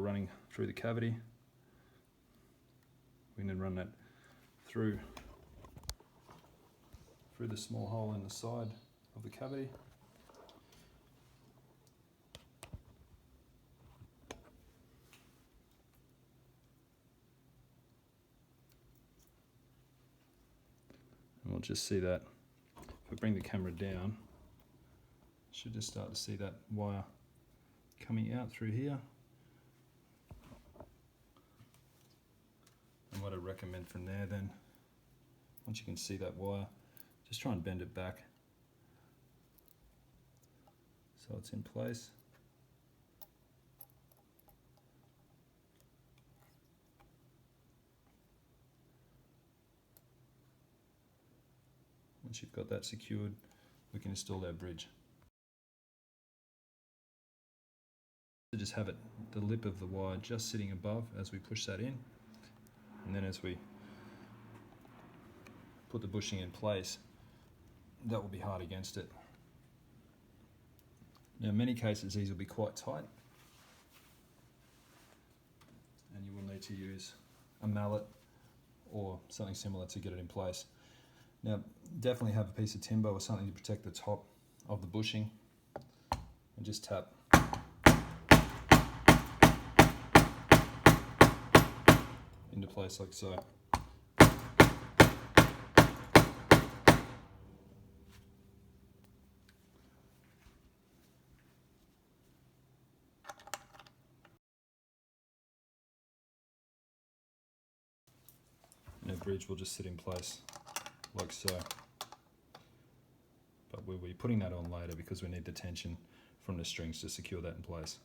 running through the cavity. We can then run that through the small hole in the side of the cavity. And we'll just see that. If I bring the camera down, should just start to see that wire coming out through here. And what I recommend from there then, once you can see that wire, just try and bend it back so it's in place. Once you've got that secured, we can install our bridge. So just have it, the lip of the wire just sitting above as we push that in, and then as we put the bushing in place, that will be hard against it. Now in many cases these will be quite tight, and you will need to use a mallet or something similar to get it in place. Now definitely have a piece of timber or something to protect the top of the bushing, and just tap into place like so. And our bridge will just sit in place like so. But we'll be putting that on later because we need the tension from the strings to secure that in place.